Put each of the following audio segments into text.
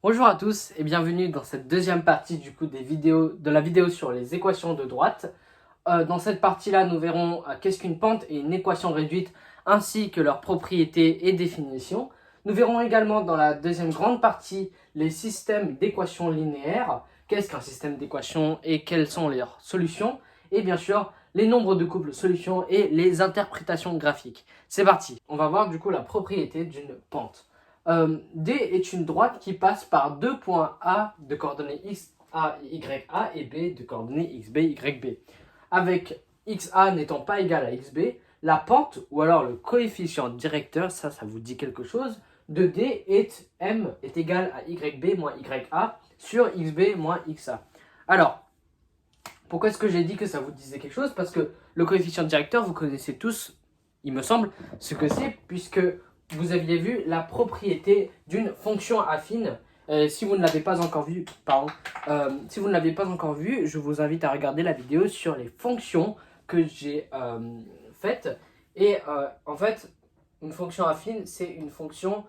Bonjour à tous et bienvenue dans cette deuxième partie de la vidéo sur les équations de droite. Dans cette partie-là, nous verrons qu'est-ce qu'une pente et une équation réduite ainsi que leurs propriétés et définitions. Nous verrons également dans la deuxième grande partie les systèmes d'équations linéaires, qu'est-ce qu'un système d'équations et quelles sont leurs solutions, et bien sûr les nombres de couples solutions et les interprétations graphiques. C'est parti, on va voir du coup la propriété d'une pente. D est une droite qui passe par deux points A de coordonnées x, a, y, a et B de coordonnées x, b, y, b. Avec xa n'étant pas égal à xb, la pente ou alors le coefficient directeur, ça vous dit quelque chose, de D est égal à yb moins ya sur xb moins xa. Alors, pourquoi est-ce que j'ai dit que ça vous disait quelque chose? Parce que le coefficient directeur, vous connaissez tous, il me semble, ce que c'est, puisque vous aviez vu la propriété d'une fonction affine. Si vous ne l'avez pas encore vu, je vous invite à regarder la vidéo sur les fonctions que j'ai faites. Et en fait, une fonction affine, c'est une fonction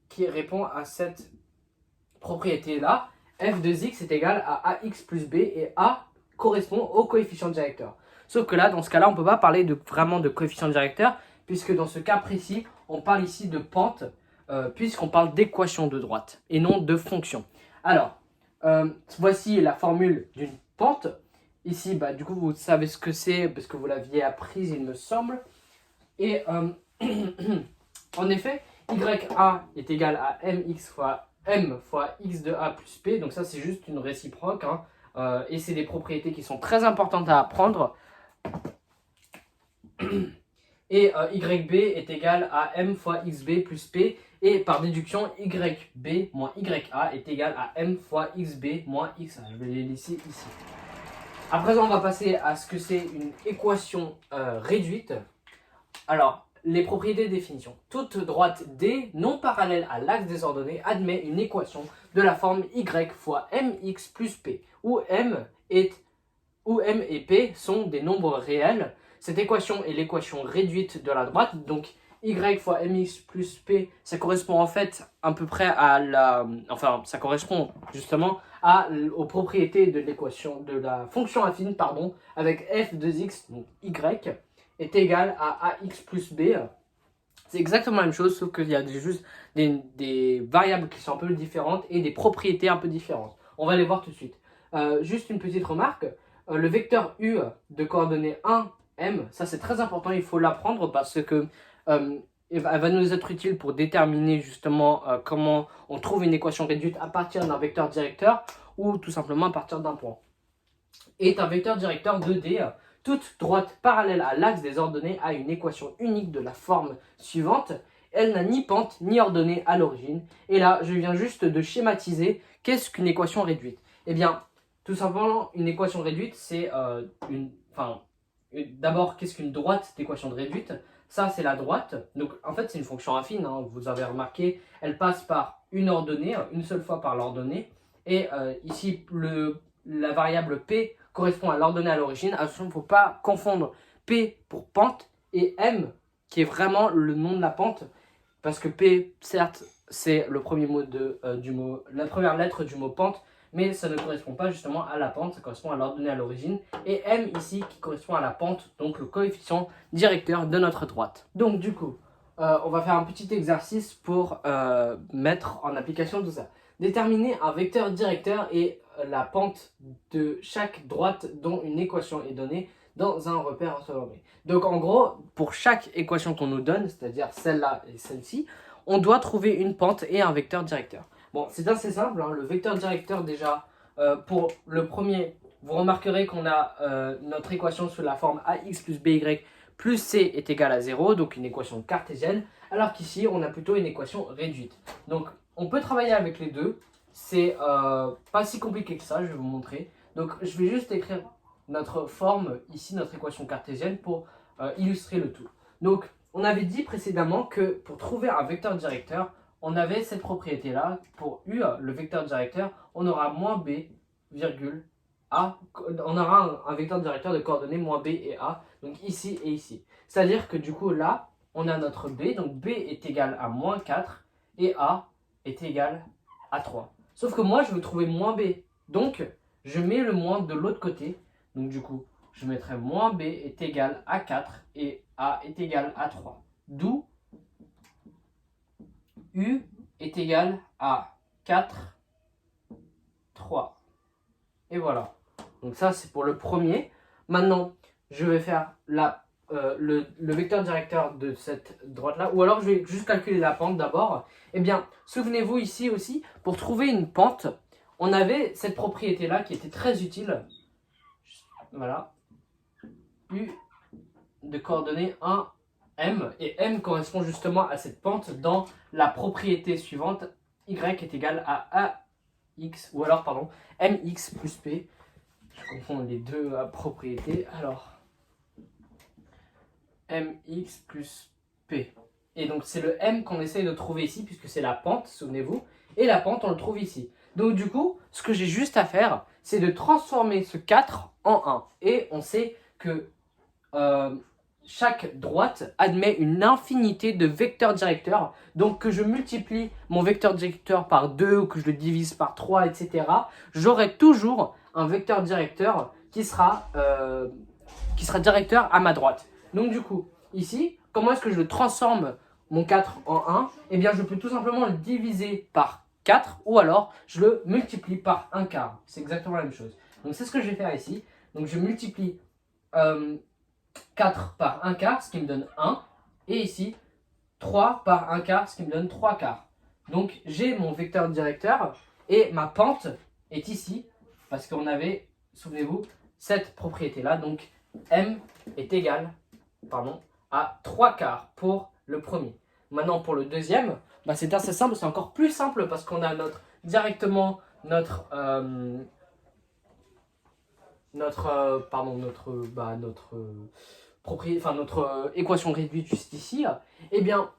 qui répond à cette propriété-là. F de x est égal à ax plus b et a correspond au coefficient directeur. Sauf que là, dans ce cas-là, on ne peut pas parler vraiment de coefficient directeur, puisque dans ce cas précis, on parle ici de pente, puisqu'on parle d'équation de droite, et non de fonction. Alors, voici la formule d'une pente. Ici, du coup, vous savez ce que c'est, parce que vous l'aviez apprise, il me semble. Et en effet, ya est égal à mx fois m fois x de a plus p. Donc ça, c'est juste une réciproque. Et c'est des propriétés qui sont très importantes à apprendre. Et yb est égal à m fois xb plus p. Et par déduction, yb moins ya est égal à m fois xb moins xa. Je vais les laisser ici. À présent, on va passer à ce que c'est une équation réduite. Alors, les propriétés de définition. Toute droite D non parallèle à l'axe des ordonnées admet une équation de la forme y fois mx plus p, où m et p sont des nombres réels. Cette équation est l'équation réduite de la droite, donc y fois mx plus p, ça correspond en fait à peu près ça correspond justement aux propriétés de l'équation de la fonction affine, avec f de x, donc y, est égal à ax plus b. C'est exactement la même chose, sauf qu'il y a juste des variables qui sont un peu différentes et des propriétés un peu différentes. On va les voir tout de suite. Juste une petite remarque, le vecteur u de coordonnées 1, m, ça c'est très important, il faut l'apprendre parce que elle va nous être utile pour déterminer justement comment on trouve une équation réduite à partir d'un vecteur directeur ou tout simplement à partir d'un point. Est un vecteur directeur 2D. Toute droite parallèle à l'axe des ordonnées a une équation unique de la forme suivante. Elle n'a ni pente ni ordonnée à l'origine. Et là, je viens juste de schématiser qu'est-ce qu'une équation réduite. Eh bien, tout simplement, une équation réduite, c'est d'abord, qu'est-ce qu'une droite d'équation réduite? Ça, c'est la droite. Donc, en fait, c'est une fonction affine. Vous avez remarqué, elle passe par une ordonnée, une seule fois par l'ordonnée. Et ici, la variable p correspond à l'ordonnée à l'origine. Attention, il ne faut pas confondre P pour pente et M qui est vraiment le nom de la pente. Parce que P, certes, c'est le premier mot du mot, la première lettre du mot pente, mais ça ne correspond pas justement à la pente, ça correspond à l'ordonnée à l'origine. Et M ici qui correspond à la pente, donc le coefficient directeur de notre droite. Donc du coup, on va faire un petit exercice pour mettre en application tout ça. Déterminer un vecteur directeur et la pente de chaque droite dont une équation est donnée dans un repère orthonormé. Donc en gros, pour chaque équation qu'on nous donne, c'est-à-dire celle-là et celle-ci, on doit trouver une pente et un vecteur directeur. Bon, c'est assez simple, le vecteur directeur déjà, pour le premier, vous remarquerez qu'on a notre équation sous la forme ax plus by plus c est égal à 0, donc une équation cartésienne, alors qu'ici on a plutôt une équation réduite. Donc on peut travailler avec les deux, c'est pas si compliqué que ça, je vais vous montrer. Donc je vais juste écrire notre forme, ici notre équation cartésienne, pour illustrer le tout. Donc on avait dit précédemment que pour trouver un vecteur directeur, on avait cette propriété-là. Pour u, le vecteur directeur, on aura moins b, virgule, a, on aura un vecteur directeur de coordonnées moins b et a, donc ici et ici. C'est-à-dire que du coup là, on a notre b, donc b est égal à moins 4 et a est égal à 3. Sauf que moi, je veux trouver moins b. Donc, je mets le moins de l'autre côté. Donc, du coup, je mettrai moins b est égal à 4 et a est égal à 3. D'où u est égal à 4, 3. Et voilà. Donc ça, c'est pour le premier. Maintenant, je vais faire le vecteur directeur de cette droite-là. Ou alors, je vais juste calculer la pente d'abord. Eh bien, souvenez-vous ici aussi, pour trouver une pente, on avait cette propriété-là qui était très utile. Voilà. U de coordonnées 1, m. Et m correspond justement à cette pente dans la propriété suivante. Y est égal à ax, ou alors, pardon, mx plus p. Je confonds les deux propriétés. Alors, mx plus p. Et donc, c'est le m qu'on essaye de trouver ici, puisque c'est la pente, souvenez-vous. Et la pente, on le trouve ici. Donc, du coup, ce que j'ai juste à faire, c'est de transformer ce 4 en 1. Et on sait que chaque droite admet une infinité de vecteurs directeurs. Donc, que je multiplie mon vecteur directeur par 2 ou que je le divise par 3, etc., j'aurai toujours un vecteur directeur qui sera directeur à ma droite. Donc, du coup, ici, comment est-ce que je transforme mon 4 en 1? Eh bien, je peux tout simplement le diviser par 4 ou alors je le multiplie par 1 quart. C'est exactement la même chose. Donc, c'est ce que je vais faire ici. Donc, je multiplie 4 par 1 quart, ce qui me donne 1. Et ici, 3 par 1 quart, ce qui me donne 3 quarts. Donc, j'ai mon vecteur directeur et ma pente est ici parce qu'on avait, souvenez-vous, cette propriété-là. Donc, m est égal à 3 quarts pour le premier. Maintenant, pour le deuxième, c'est assez simple. C'est encore plus simple parce qu'on a directement notre équation réduite juste ici. Eh bien,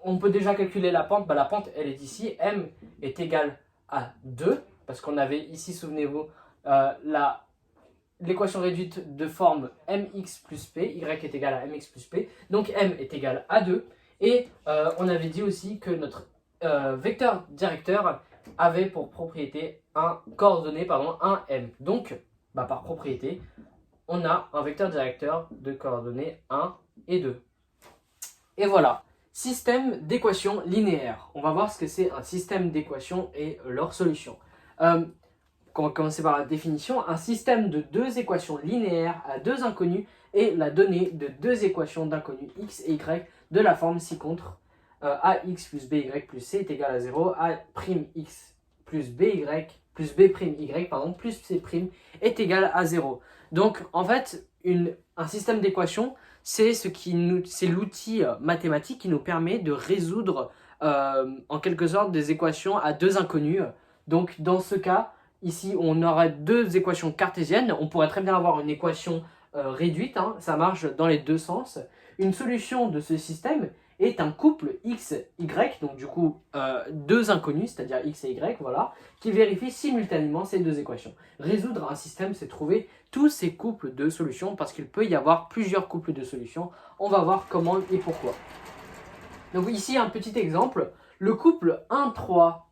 on peut déjà calculer la pente. La pente, elle est ici. M est égal à 2 parce qu'on avait ici, souvenez-vous, l'équation réduite de forme mx plus p, y est égal à mx plus p, donc m est égal à 2, et on avait dit aussi que notre vecteur directeur avait pour propriété un coordonnée, 1m. Donc, par propriété, on a un vecteur directeur de coordonnées 1 et 2. Et voilà, système d'équations linéaires. On va voir ce que c'est un système d'équations et leur solution. On va commencer par la définition. Un système de deux équations linéaires à deux inconnus est la donnée de deux équations d'inconnus x et y de la forme ci-contre. ax plus by plus c est égal à 0, a'x plus by plus b', plus c' est égal à 0. Donc, en fait, un système d'équations, c'est l'outil mathématique qui nous permet de résoudre, en quelque sorte, des équations à deux inconnus. Donc, dans ce cas, ici, on aurait deux équations cartésiennes. On pourrait très bien avoir une équation réduite, ça marche dans les deux sens. Une solution de ce système est un couple x, y, donc du coup deux inconnus, c'est-à-dire x et y, voilà, qui vérifient simultanément ces deux équations. Résoudre un système, c'est trouver tous ces couples de solutions, parce qu'il peut y avoir plusieurs couples de solutions. On va voir comment et pourquoi. Donc ici, un petit exemple. Le couple 1,3,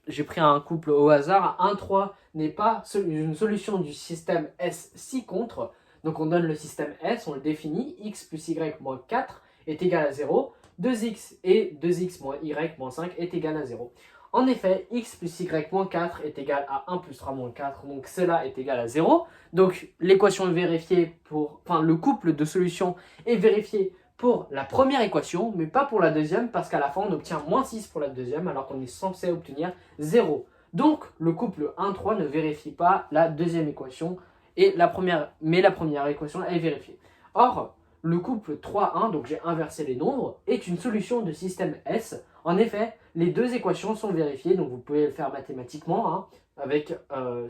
j'ai pris un couple au hasard, 1,3 n'est pas une solution du système S ci-contre. Donc on donne le système S, on le définit, x plus y moins 4 est égal à 0, 2x et 2x moins y moins 5 est égal à 0. En effet, x plus y moins 4 est égal à 1 plus 3 moins 4, donc cela est égal à 0. Donc l'équation est vérifiée le couple de solutions est vérifié pour la première équation, mais pas pour la deuxième, parce qu'à la fin on obtient moins 6 pour la deuxième, alors qu'on est censé obtenir 0. Donc le couple 1,3 ne vérifie pas la deuxième équation, mais la première équation est vérifiée. Or, le couple 3,1, donc j'ai inversé les nombres, est une solution de système S. En effet, les deux équations sont vérifiées, donc vous pouvez le faire mathématiquement avec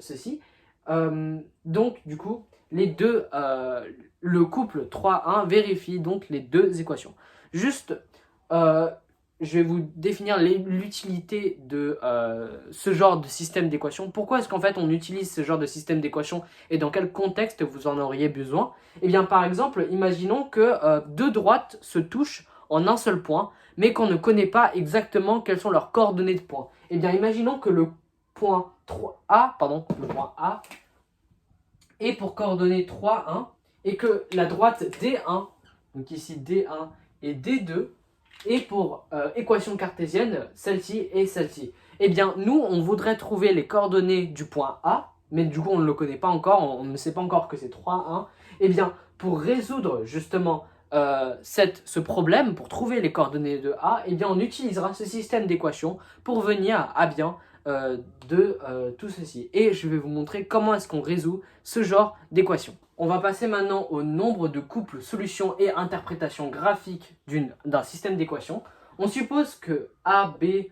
ceci. Donc, du coup, le couple 3,1 vérifie donc les deux équations. Juste, je vais vous définir l'utilité de ce genre de système d'équations. Pourquoi est-ce qu'en fait on utilise ce genre de système d'équations et dans quel contexte vous en auriez besoin? Eh bien, par exemple, imaginons que deux droites se touchent en un seul point, mais qu'on ne connaît pas exactement quelles sont leurs coordonnées de point. Eh bien, imaginons que le point A est pour coordonnées 3, 1, et que la droite D1, donc ici D1 et D2, est pour équation cartésienne, celle-ci et celle-ci. Eh bien, nous, on voudrait trouver les coordonnées du point A, mais du coup, on ne le connaît pas encore, on ne sait pas encore que c'est 3, 1. Eh bien, pour résoudre justement ce problème, pour trouver les coordonnées de A, eh bien, on utilisera ce système d'équations pour venir à bien de tout ceci. Et je vais vous montrer comment est-ce qu'on résout ce genre d'équation. On va passer maintenant au nombre de couples, solutions et interprétations graphiques d'un système d'équations. On suppose que A, B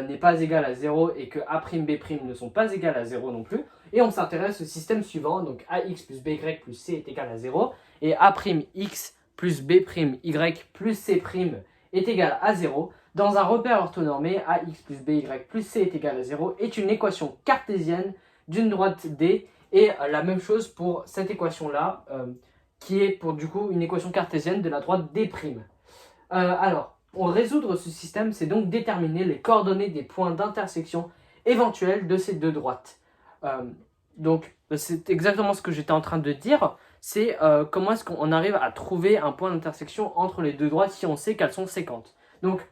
n'est pas égal à 0 et que A', B' ne sont pas égales à 0 non plus. Et on s'intéresse au système suivant, donc AX plus BY plus C est égal à 0 et A'X plus B'Y plus C' est égal à 0. Dans un repère orthonormé, AX plus BY plus C est égal à 0 est une équation cartésienne d'une droite D. Et la même chose pour cette équation-là, qui est pour du coup une équation cartésienne de la droite D'. Alors, pour résoudre ce système, c'est donc déterminer les coordonnées des points d'intersection éventuels de ces deux droites. Donc, c'est exactement ce que j'étais en train de dire. C'est comment est-ce qu'on arrive à trouver un point d'intersection entre les deux droites si on sait qu'elles sont séquentes. Donc,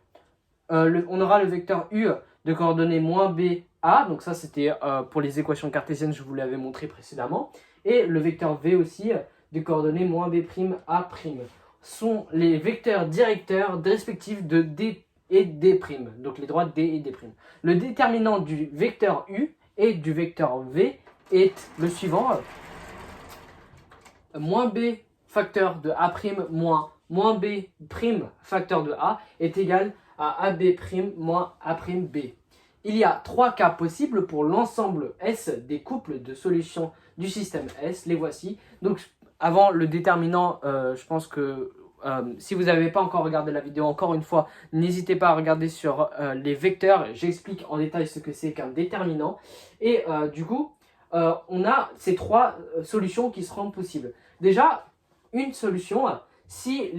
on aura le vecteur U de coordonnées moins B, A. Donc ça, c'était pour les équations cartésiennes, je vous l'avais montré précédemment. Et le vecteur V aussi de coordonnées moins B', A'. Sont les vecteurs directeurs respectifs de D et D'. Donc les droites D et D'. Le déterminant du vecteur U et du vecteur V est le suivant. Moins B facteur de A' moins B' facteur de A est égal à AB' moins A'B. Il y a trois cas possibles pour l'ensemble S des couples de solutions du système S. Les voici. Donc, avant le déterminant, je pense que si vous n'avez pas encore regardé la vidéo, encore une fois, n'hésitez pas à regarder sur les vecteurs. J'explique en détail ce que c'est qu'un déterminant. Et du coup, on a ces trois solutions qui seront possibles. Déjà, une solution, si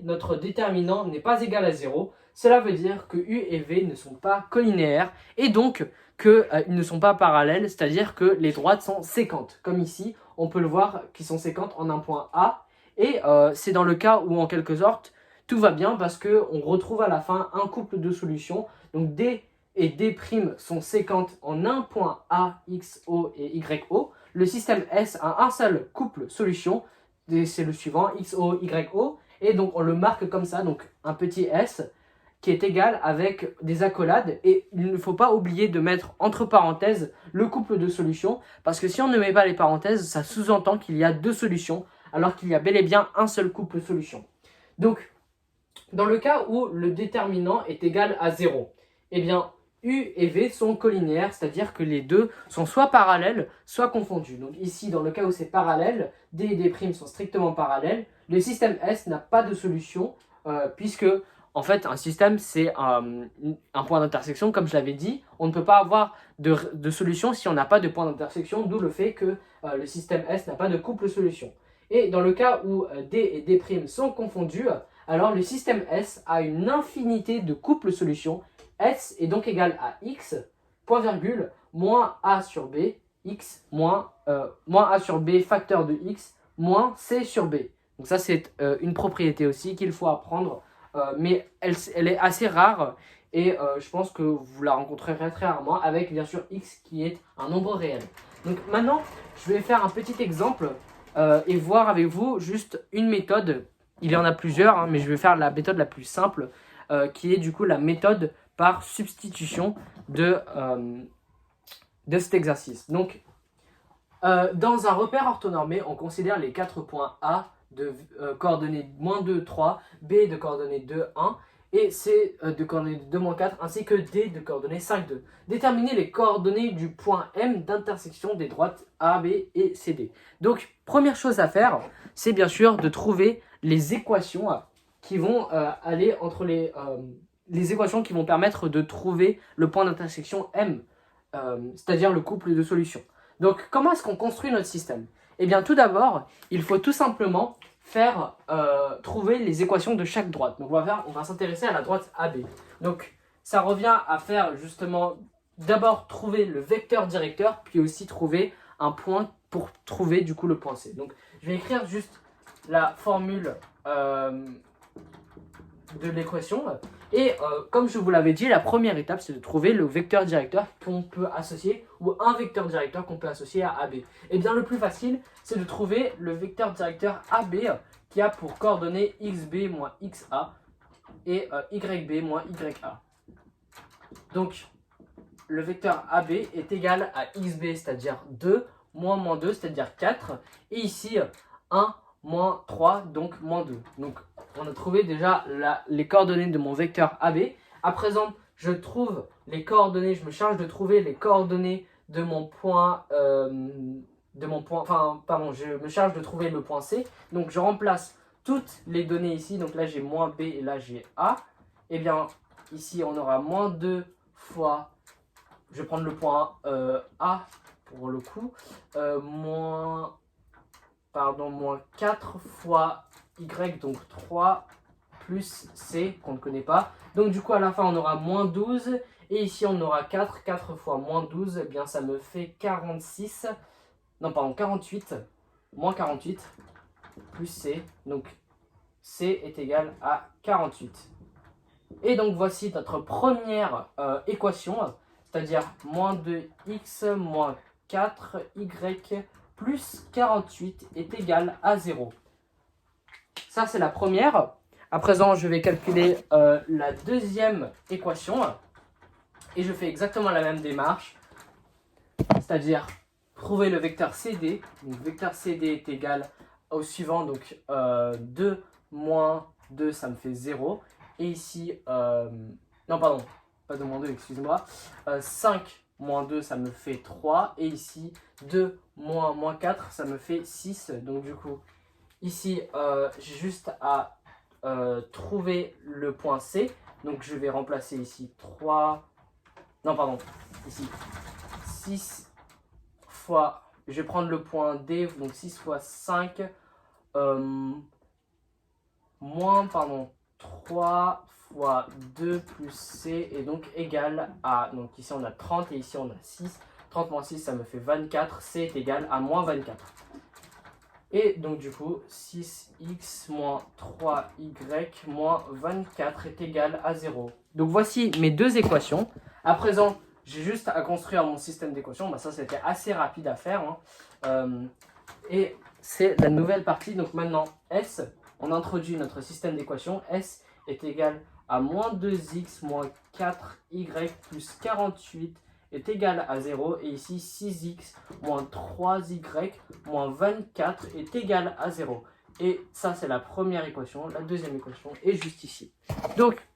notre déterminant n'est pas égal à 0, cela veut dire que U et V ne sont pas collinéaires et donc qu'ils ne sont pas parallèles, c'est-à-dire que les droites sont séquentes. Comme ici, on peut le voir qu'ils sont séquentes en un point A. Et c'est dans le cas où, en quelque sorte, tout va bien parce qu'on retrouve à la fin un couple de solutions. Donc D et D' sont séquentes en un point A, X, O et Y, O. Le système S a un seul couple solution, c'est le suivant, X, O, Y, O. Et donc on le marque comme ça, donc un petit S qui est égal avec des accolades. Et il ne faut pas oublier de mettre entre parenthèses le couple de solutions, parce que si on ne met pas les parenthèses, ça sous-entend qu'il y a deux solutions, alors qu'il y a bel et bien un seul couple solution. Donc, dans le cas où le déterminant est égal à 0, eh bien, U et V sont collinéaires, c'est-à-dire que les deux sont soit parallèles, soit confondus. Donc ici, dans le cas où c'est parallèle, D et D' sont strictement parallèles, le système S n'a pas de solution, puisque, en fait, un système, c'est un point d'intersection, comme je l'avais dit. On ne peut pas avoir de solution si on n'a pas de point d'intersection, d'où le fait que le système S n'a pas de couple solution. Et dans le cas où D et D' sont confondus, alors le système S a une infinité de couples solutions. S est donc égal à X, point virgule, moins A sur B, X, moins A sur B facteur de X, moins C sur B. Donc ça, c'est une propriété aussi qu'il faut apprendre, mais elle est assez rare et je pense que vous la rencontrerez très rarement avec, bien sûr, X qui est un nombre réel. Donc maintenant, je vais faire un petit exemple et voir avec vous juste une méthode. Il y en a plusieurs, hein, mais je vais faire la méthode la plus simple, qui est du coup la méthode par substitution de cet exercice. Donc, dans un repère orthonormé, on considère les 4 points A de coordonnées moins 2, 3, B de coordonnées 2, 1, et C de coordonnées 2, moins 4, ainsi que D de coordonnées 5, 2. Déterminer les coordonnées du point M d'intersection des droites A, B et CD. Donc, première chose à faire, c'est bien sûr de trouver les équations qui vont aller entre les équations qui vont permettre de trouver le point d'intersection M, c'est-à-dire le couple de solutions. Donc, comment est-ce qu'on construit notre système? Eh bien, tout d'abord, il faut tout simplement trouver les équations de chaque droite. Donc, on va s'intéresser à la droite AB. Donc, ça revient à faire justement d'abord trouver le vecteur directeur, puis aussi trouver un point pour trouver du coup le point C. Donc je vais écrire juste la formule de l'équation. Et comme je vous l'avais dit, la première étape, c'est de trouver le vecteur directeur qu'on peut associer, ou un vecteur directeur qu'on peut associer à AB. Et bien le plus facile, c'est de trouver le vecteur directeur AB qui a pour coordonnées xb moins xa et yb moins ya. Donc le vecteur AB est égal à xb, c'est-à-dire 2, moins 2, c'est-à-dire 4, et ici 1, moins 3, donc moins 2. Donc on a trouvé déjà les coordonnées de mon vecteur AB. À présent, je trouve les coordonnées, je me charge de trouver les coordonnées de mon point, je me charge de trouver le point C. Donc je remplace toutes les données ici. Donc là j'ai moins B et là j'ai A. Et bien ici on aura moins 2 fois, je vais prendre le point A pour le coup, moins 4 fois Y, donc 3 plus C qu'on ne connaît pas. Donc du coup à la fin on aura moins 12 et ici on aura 4 fois moins 12, eh bien ça me fait 48, moins 48 plus C, donc C est égal à 48. Et donc voici notre première équation, c'est-à-dire moins 2x moins 4y plus 48 est égal à 0. Ça, c'est la première. À présent, je vais calculer la deuxième équation. Et je fais exactement la même démarche. C'est-à-dire trouver le vecteur CD. Donc, vecteur CD est égal au suivant. Donc, 2 moins 2, ça me fait 0. Et ici, non, pardon, pas de moins 2, excusez-moi. 5 moins 2, ça me fait 3. Et ici, 2 moins 4, ça me fait 6. Donc, du coup, ici, j'ai juste à trouver le point C. Donc, je vais remplacer ici 3. Non, pardon. Ici, 6 fois. Je vais prendre le point D. Donc, 6 fois 5. Moins, pardon. 3 fois 2 plus C est donc égal à, donc ici on a 30 et ici on a 6. 30 moins 6 ça me fait 24, C est égal à moins 24. Et donc du coup 6x moins 3y moins 24 est égal à 0. Donc voici mes deux équations. À présent j'ai juste à construire mon système d'équations. Bah, ça c'était assez rapide à faire. Et c'est la nouvelle partie. Donc maintenant S, on introduit notre système d'équations. S est égal à moins 2x moins 4y plus 48 est égal à 0. Et ici, 6x moins 3y moins 24 est égal à 0. Et ça, c'est la première équation. La deuxième équation est juste ici. Donc,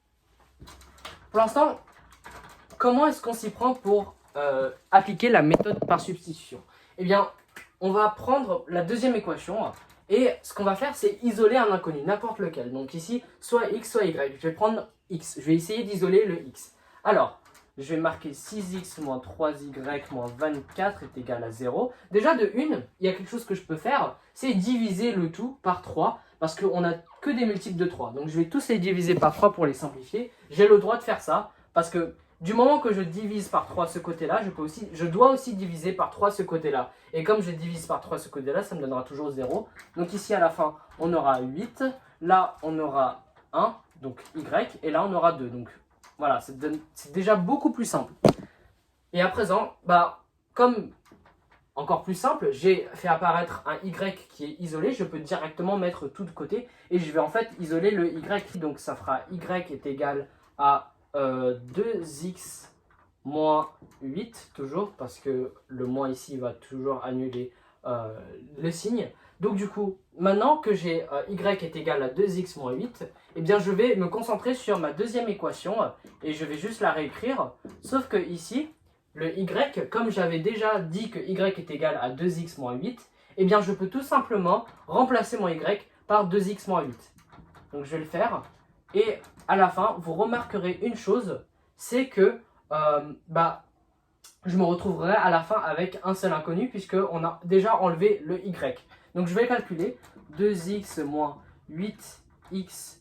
pour l'instant, comment est-ce qu'on s'y prend pour appliquer la méthode par substitution? Eh bien, on va prendre la deuxième équation. Et ce qu'on va faire, c'est isoler un inconnu, n'importe lequel. Donc ici, soit x, soit y. Je vais prendre x. Je vais essayer d'isoler le x. Alors, je vais marquer 6x moins 3y moins 24 est égal à 0. Déjà, de 1, il y a quelque chose que je peux faire, c'est diviser le tout par 3. Parce qu'on n'a que des multiples de 3. Donc je vais tous les diviser par 3 pour les simplifier. J'ai le droit de faire ça. Parce que du moment que je divise par 3 ce côté-là, je dois aussi diviser par 3 ce côté-là. Et comme je divise par 3 ce côté-là, ça me donnera toujours 0. Donc ici, à la fin, on aura 8. Là, on aura 1, donc y. Et là, on aura 2. Donc voilà, c'est déjà beaucoup plus simple. Et à présent, comme encore plus simple, j'ai fait apparaître un y qui est isolé. Je peux directement mettre tout de côté. Et je vais en fait isoler le y. Donc ça fera y est égal à 2x moins 8, toujours, parce que le moins ici va toujours annuler le signe. Donc du coup, maintenant que j'ai y est égal à 2x moins 8, eh bien je vais me concentrer sur ma deuxième équation et je vais juste la réécrire. Sauf que ici, le y, comme j'avais déjà dit que y est égal à 2x moins 8, eh bien je peux tout simplement remplacer mon y par 2x moins 8. Donc je vais le faire. Et à la fin, vous remarquerez une chose, c'est que je me retrouverai à la fin avec un seul inconnu puisqu'on a déjà enlevé le y. Donc je vais calculer 2x moins 8x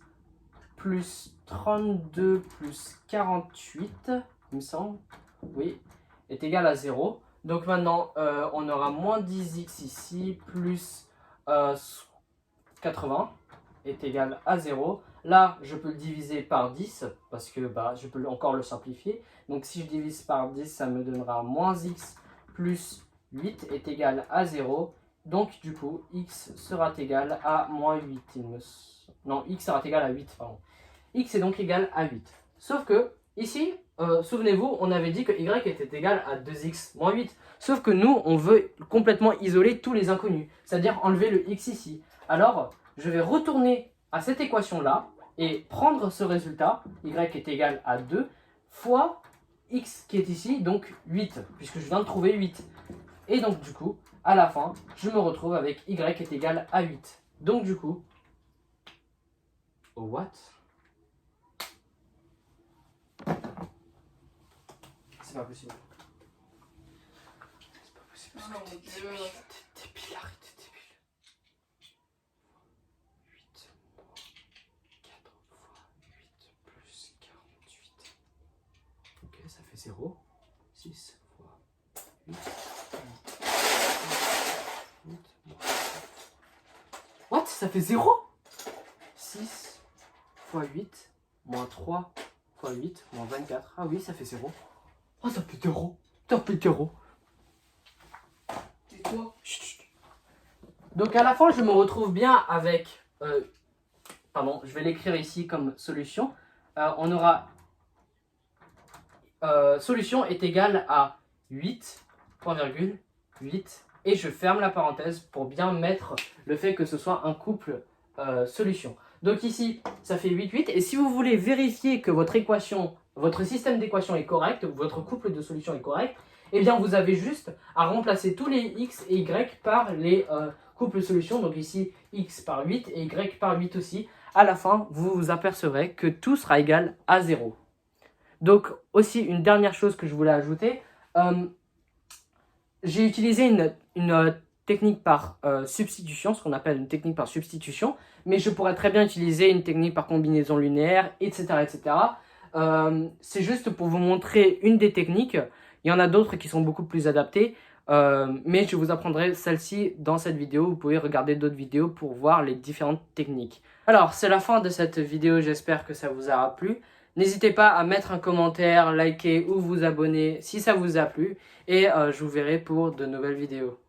plus 32 plus 48, il me semble, oui, est égal à 0. Donc maintenant, on aura moins 10x ici, plus 80 est égal à 0. Là, je peux le diviser par 10, parce que je peux encore le simplifier. Donc si je divise par 10, ça me donnera moins x plus 8 est égal à 0. Donc du coup, x sera égal à moins 8. Non, x sera égal à 8, pardon. X est donc égal à 8. Sauf que, ici, souvenez-vous, on avait dit que y était égal à 2x moins 8. Sauf que nous, on veut complètement isoler tous les inconnus, c'est-à-dire enlever le x ici. Alors, je vais retourner à cette équation-là et prendre ce résultat, y est égal à 2, fois x qui est ici, donc 8, puisque je viens de trouver 8. Et donc du coup, à la fin, je me retrouve avec y est égal à 8. Donc du coup, what? C'est pas possible. C'est pas possible. Oh mon Dieu. T'es débile, arrête, t'es débile. 8 moins 4 fois 8 plus 48. Ok, ça fait 0. 6 fois 8. 8 moins 4. What? Ça fait 0? 6 fois 8 moins 3 fois 8 moins 24. Ah oui, ça fait 0. Oh, ça fait 0. Ça fait 0. Et toi? Chut. Donc à la fin, je me retrouve bien avec... pardon, je vais l'écrire ici comme solution. On aura... solution est égale à 8, point virgule, 8. Et je ferme la parenthèse pour bien mettre le fait que ce soit un couple solution. Donc ici, ça fait 8, 8. Et si vous voulez vérifier que votre équation, votre système d'équation est correct, votre couple de solutions est correct, eh bien vous avez juste à remplacer tous les x et y par les couples solutions. Donc ici, x par 8 et y par 8 aussi. À la fin, vous vous apercevrez que tout sera égal à 0. Donc aussi, une dernière chose que je voulais ajouter, j'ai utilisé une technique par substitution, ce qu'on appelle une technique par substitution, mais je pourrais très bien utiliser une technique par combinaison linéaire, etc. etc. C'est juste pour vous montrer une des techniques. Il y en a d'autres qui sont beaucoup plus adaptées, mais je vous apprendrai celle-ci dans cette vidéo. Vous pouvez regarder d'autres vidéos pour voir les différentes techniques. Alors, c'est la fin de cette vidéo, j'espère que ça vous aura plu. N'hésitez pas à mettre un commentaire, liker ou vous abonner si ça vous a plu. Et je vous verrai pour de nouvelles vidéos.